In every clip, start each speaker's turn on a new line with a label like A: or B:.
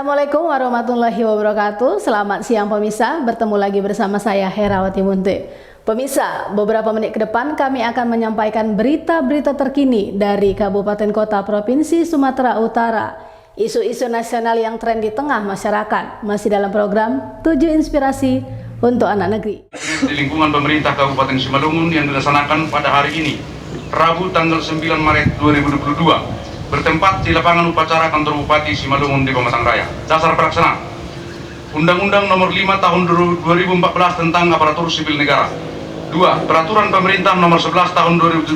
A: Assalamualaikum warahmatullahi wabarakatuh. Selamat siang pemirsa, bertemu lagi bersama saya Herawati Munte. Pemirsa, beberapa menit ke depan kami akan menyampaikan berita-berita terkini dari Kabupaten Kota Provinsi Sumatera Utara. Isu-isu nasional yang tren di tengah masyarakat, masih dalam program 7 Inspirasi untuk Anak Negeri.
B: Di lingkungan pemerintah Kabupaten Simalungun yang dilaksanakan pada hari ini, Rabu tanggal 9 Maret 2022, bertempat di lapangan upacara kantor Bupati Simalungun di Pematang Raya. Dasar pelaksana Undang-Undang Nomor 5 Tahun 2014 tentang Aparatur Sipil Negara. 2. Peraturan Pemerintah Nomor 11 Tahun 2017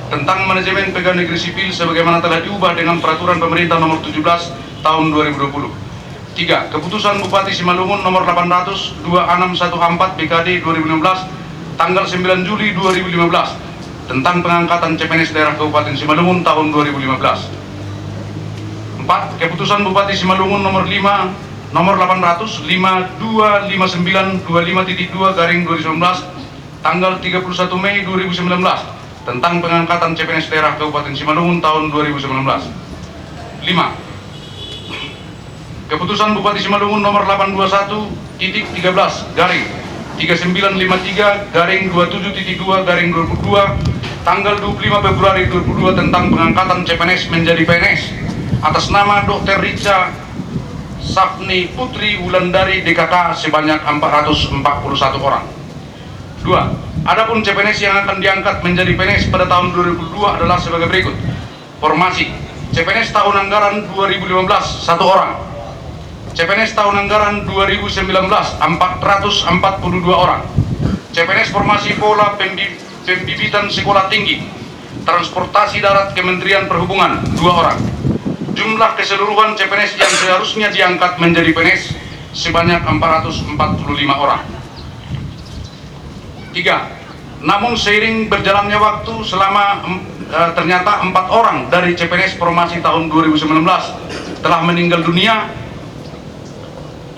B: tentang Manajemen Pegawai Negeri Sipil sebagaimana telah diubah dengan Peraturan Pemerintah Nomor 17 Tahun 2020. 3. Keputusan Bupati Simalungun Nomor 800 2614 BKD 2016 tanggal 9 Juli 2015 tentang pengangkatan CPNS daerah Kabupaten Simalungun tahun 2015. 4. Keputusan Bupati Simalungun nomor 800 5259 25.2/2019 tanggal 31 Mei 2019 tentang pengangkatan CPNS daerah Kabupaten Simalungun tahun 2019. 5. Keputusan Bupati Simalungun nomor 821.13 3953/27.2/2022 tanggal 25 Februari 2022 tentang pengangkatan CPNS menjadi PNS atas nama Dr. Richa Safni Putri Wulandari DKK sebanyak 441 orang. 2. Adapun CPNS yang akan diangkat menjadi PNS pada tahun 2022 adalah sebagai berikut. Formasi CPNS tahun anggaran 2015 1 orang. CPNS tahun anggaran 2019 442 orang. CPNS formasi pola pembibitan sekolah tinggi transportasi darat Kementerian Perhubungan 2 orang. Jumlah keseluruhan CPNS yang seharusnya diangkat menjadi PNS sebanyak 445 orang. 3. Namun seiring berjalannya waktu ternyata 4 orang dari CPNS formasi tahun 2019 telah meninggal dunia,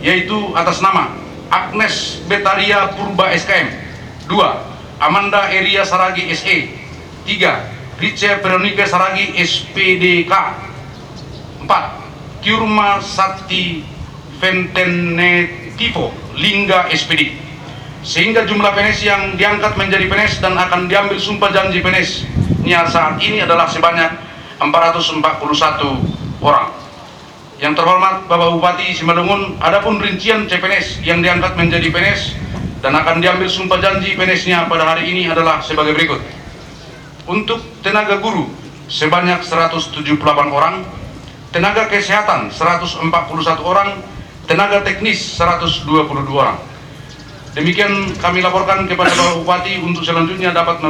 B: yaitu atas nama Agnes Betaria Purba SKM. 2. Amanda Eria Saragi SE. 3. Richa Veronica Saragi SPDK. 4. Kyurma Sakti Ventenetivo Lingga SPD. Sehingga jumlah PNS yang diangkat menjadi PNS dan akan diambil sumpah janji PNS-nya saat ini adalah sebanyak 441 orang. Yang terhormat Bapak Bupati Simalungun, adapun rincian CPNS yang diangkat menjadi PNS dan akan diambil sumpah janji PNS-nya pada hari ini adalah sebagai berikut. Untuk tenaga guru sebanyak 178 orang, tenaga kesehatan 141 orang, tenaga teknis 122 orang. Demikian kami laporkan kepada Bapak Bupati untuk selanjutnya dapat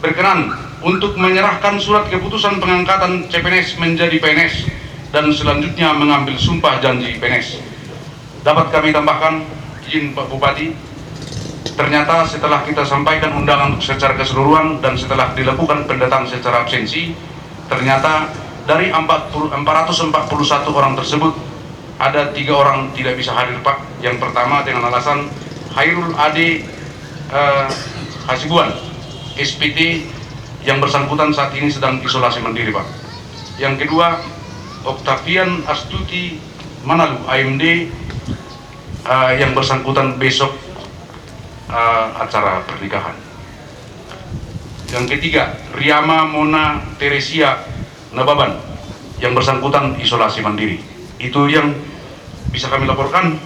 B: berkenan untuk menyerahkan surat keputusan pengangkatan CPNS menjadi PNS dan selanjutnya mengambil sumpah janji PNS. Dapat kami tambahkan, izin Pak Bupati, ternyata setelah kita sampaikan undangan secara keseluruhan dan setelah dilakukan pendataan secara absensi, ternyata dari 441 orang tersebut ada 3 orang tidak bisa hadir, Pak. Yang pertama dengan alasan Hairul Ade Hasibuan SPT yang bersangkutan saat ini sedang isolasi mandiri, Pak. Yang kedua Octavian Astuti Manalu AMD yang bersangkutan besok acara pernikahan. Yang ketiga Riama Mona Teresia Nababan yang bersangkutan isolasi mandiri. Itu yang bisa kami laporkan.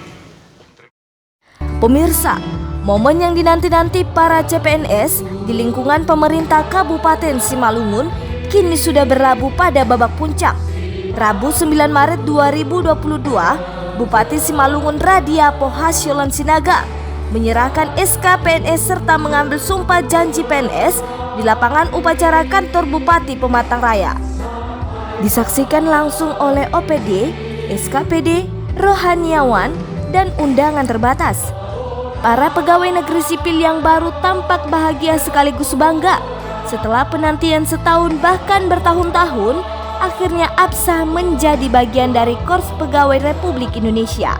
C: Pemirsa, momen yang dinanti-nanti para CPNS di lingkungan pemerintah Kabupaten Simalungun kini sudah berlabuh pada babak puncak. Rabu 9 Maret 2022, Bupati Simalungun Radia Pohasyolan Sinaga menyerahkan SK PNS serta mengambil sumpah janji PNS di lapangan upacara kantor Bupati Pematang Raya. Disaksikan langsung oleh OPD, SKPD, rohaniawan, dan undangan terbatas. Para pegawai negeri sipil yang baru tampak bahagia sekaligus bangga setelah penantian setahun bahkan bertahun-tahun. Akhirnya absah menjadi bagian dari Korps Pegawai Republik Indonesia.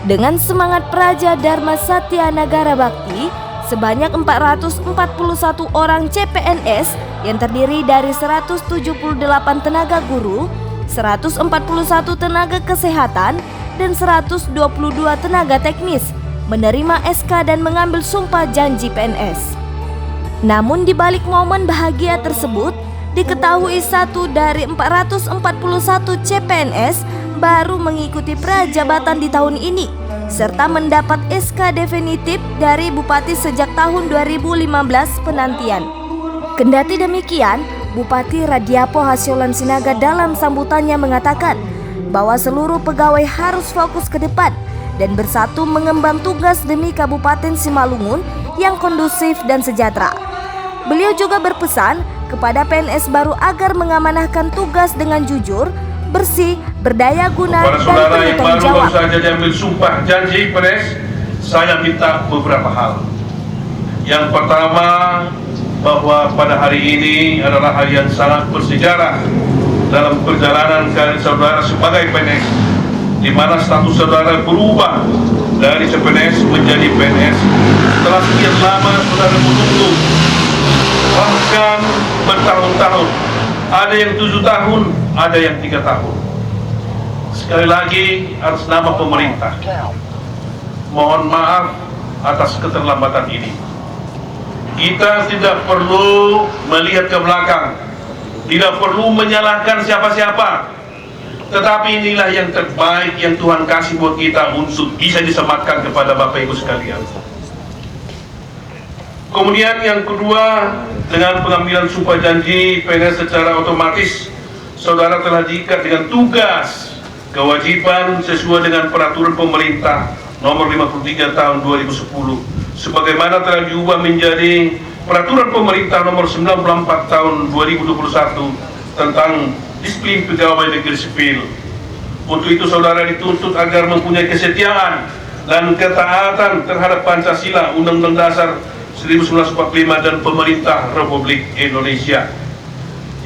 C: Dengan semangat Praja Dharma Satya Nagara Bakti, sebanyak 441 orang CPNS yang terdiri dari 178 tenaga guru, 141 tenaga kesehatan, dan 122 tenaga teknis menerima SK dan mengambil sumpah janji PNS. Namun di balik momen bahagia tersebut, diketahui 1 dari 441 CPNS baru mengikuti prajabatan di tahun ini, serta mendapat SK definitif dari Bupati sejak tahun 2015 penantian. Kendati demikian, Bupati Radiapo Hasyolan Sinaga dalam sambutannya mengatakan bahwa seluruh pegawai harus fokus ke depan dan bersatu mengemban tugas demi Kabupaten Simalungun yang kondusif dan sejahtera. Beliau juga berpesan kepada PNS baru agar mengamanahkan tugas dengan jujur, bersih, berdaya guna,
D: kepada
C: dan
D: saudara
C: penuh
D: yang
C: tanggung
D: baru
C: jawab.
D: saja diambil sumpah janji PNS, saya minta beberapa hal. Yang pertama, bahwa pada hari ini adalah hari yang sangat bersejarah dalam perjalanan karir saudara sebagai PNS, di mana status saudara berubah dari CPNS menjadi PNS setelah sekian lama saudara menunggu, bahkan bertahun-tahun. Ada yang 7 tahun, ada yang 3 tahun. Sekali lagi atas nama pemerintah, mohon maaf atas keterlambatan ini. Kita tidak perlu melihat ke belakang, tidak perlu menyalahkan siapa-siapa, tetapi inilah yang terbaik yang Tuhan kasih buat kita untuk bisa disematkan kepada Bapak Ibu sekalian. Kemudian yang kedua, dengan pengambilan sumpah janji PNS secara otomatis saudara telah diikat dengan tugas kewajiban sesuai dengan peraturan pemerintah nomor 53 tahun 2010, sebagaimana telah diubah menjadi peraturan pemerintah nomor 94 tahun 2021 tentang disiplin pegawai negeri sipil. Untuk itu saudara dituntut agar mempunyai kesetiaan dan ketaatan terhadap Pancasila, Undang-Undang Dasar 1945 dan Pemerintah Republik Indonesia.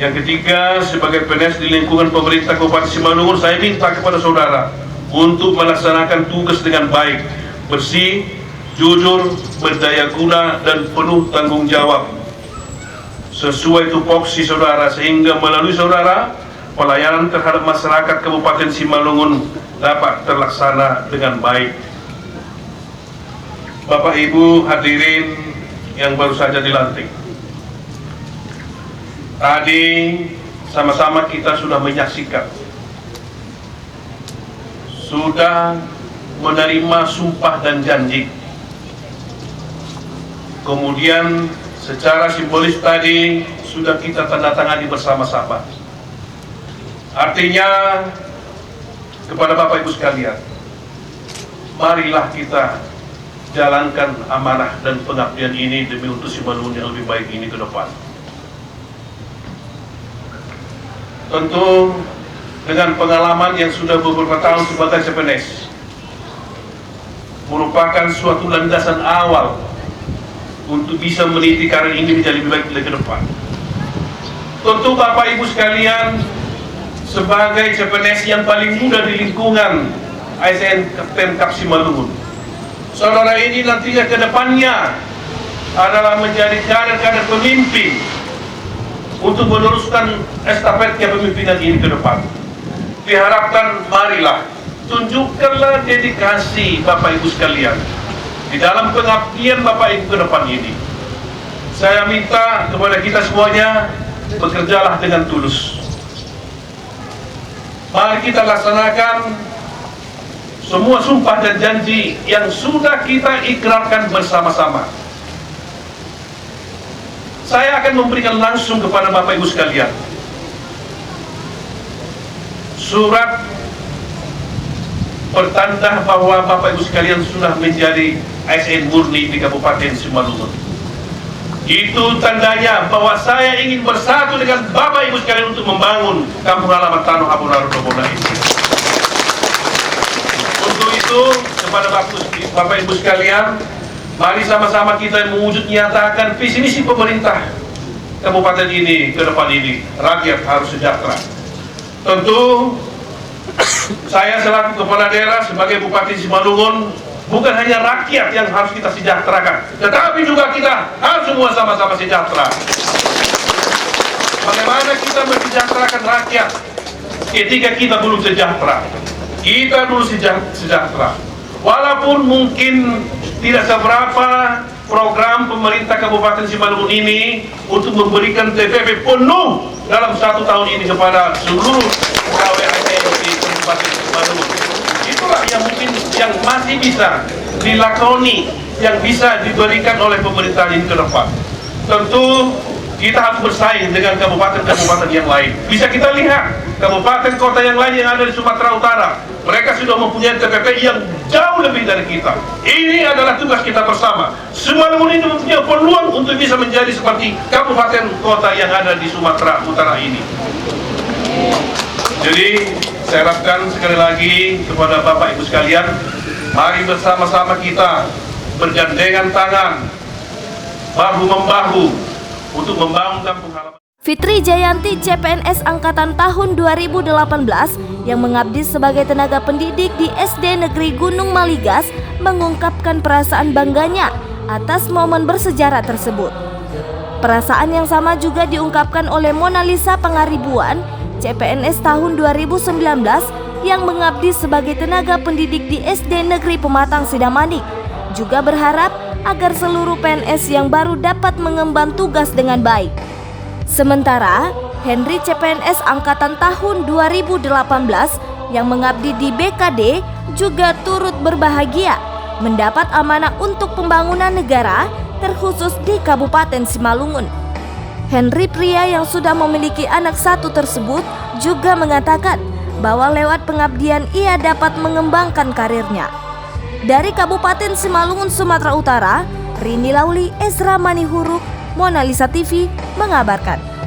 D: Yang ketiga, sebagai PNS di lingkungan pemerintah Kabupaten Simalungun, saya minta kepada saudara untuk melaksanakan tugas dengan baik, bersih, jujur, berdaya guna, dan penuh tanggung jawab sesuai tupoksi saudara, sehingga melalui saudara pelayanan terhadap masyarakat Kabupaten Simalungun dapat terlaksana dengan baik. Bapak Ibu hadirin yang baru saja dilantik, tadi sama-sama kita sudah menyaksikan, sudah menerima sumpah dan janji. Kemudian secara simbolis tadi sudah kita tanda tangani bersama-sama. Artinya kepada Bapak Ibu sekalian, marilah kita jalankan amanah dan pengabdian ini demi untuk Simalungun yang lebih baik ini ke depan. Tentu dengan pengalaman yang sudah beberapa tahun sebagai CPNS merupakan suatu landasan awal untuk bisa meniti karir ini menjadi lebih baik ke depan. Tentu Bapak Ibu sekalian, sebagai CPNS yang paling muda di lingkungan ASN Pemkab Simalungun, saudara ini nantinya ke depannya adalah menjadi kader-kader pemimpin untuk meneruskan estafet kepemimpinan ini ke depan. Diharapkan marilah tunjukkanlah dedikasi Bapak Ibu sekalian di dalam pengabdian Bapak Ibu ke depan ini. Saya minta kepada kita semuanya, bekerjalah dengan tulus. Mari kita laksanakan semua sumpah dan janji yang sudah kita ikrarkan bersama-sama. Saya akan memberikan langsung kepada Bapak Ibu sekalian surat pertanda bahwa Bapak Ibu sekalian sudah menjadi ASN murni di Kabupaten Simalungun. Itu tandanya bahwa saya ingin bersatu dengan Bapak Ibu sekalian untuk membangun kampung halaman Tanah Aburaru Dobona ini. Untuk itu, kepada Bapak Ibu sekalian, mari sama-sama kita mewujud nyatakan visi misi pemerintah kabupaten ini ke depan ini. Rakyat harus sejahtera. Tentu saya selaku kepala daerah sebagai Bupati Simalungun, bukan hanya rakyat yang harus kita sejahterakan, tetapi juga kita harus semua sama-sama sejahtera. Bagaimana kita mensejahterakan rakyat? ketika kita belum sejahtera. Kita dulu sejahtera. Walaupun mungkin tidak seberapa program pemerintah Kabupaten Simalungun ini untuk memberikan TPP penuh dalam 1 tahun ini kepada seluruh pegawai ASN di Kabupaten Simalungun. Itulah yang mungkin yang masih bisa dilakoni, yang bisa diberikan oleh pemerintah ini ke depan. Tentu kita harus bersaing dengan kabupaten-kabupaten yang lain. Bisa kita lihat kabupaten kota yang lain yang ada di Sumatera Utara, mereka sudah mempunyai TPP yang jauh lebih dari kita. Ini adalah tugas kita bersama. Simalungun ini mempunyai peluang untuk bisa menjadi seperti kabupaten kota yang ada di Sumatera Utara ini. Jadi saya harapkan sekali lagi kepada Bapak Ibu sekalian, mari bersama-sama kita bergandengan tangan, bahu-membahu untuk membangun kampung halaman.
C: Fitri Jayanti, CPNS Angkatan tahun 2018 yang mengabdi sebagai tenaga pendidik di SD Negeri Gunung Maligas mengungkapkan perasaan bangganya atas momen bersejarah tersebut. Perasaan yang sama juga diungkapkan oleh Mona Lisa Pangaribuan, CPNS tahun 2019 yang mengabdi sebagai tenaga pendidik di SD Negeri Pematang Sidamanik, juga berharap agar seluruh PNS yang baru dapat mengemban tugas dengan baik. Sementara Henry, CPNS Angkatan tahun 2018 yang mengabdi di BKD juga turut berbahagia mendapat amanah untuk pembangunan negara terkhusus di Kabupaten Simalungun. Henry, pria yang sudah memiliki anak 1 tersebut, juga mengatakan bahwa lewat pengabdian ia dapat mengembangkan karirnya. Dari Kabupaten Simalungun, Sumatera Utara, Rini Lauli, Ezra Manihuruk, Mona Lisa TV mengabarkan.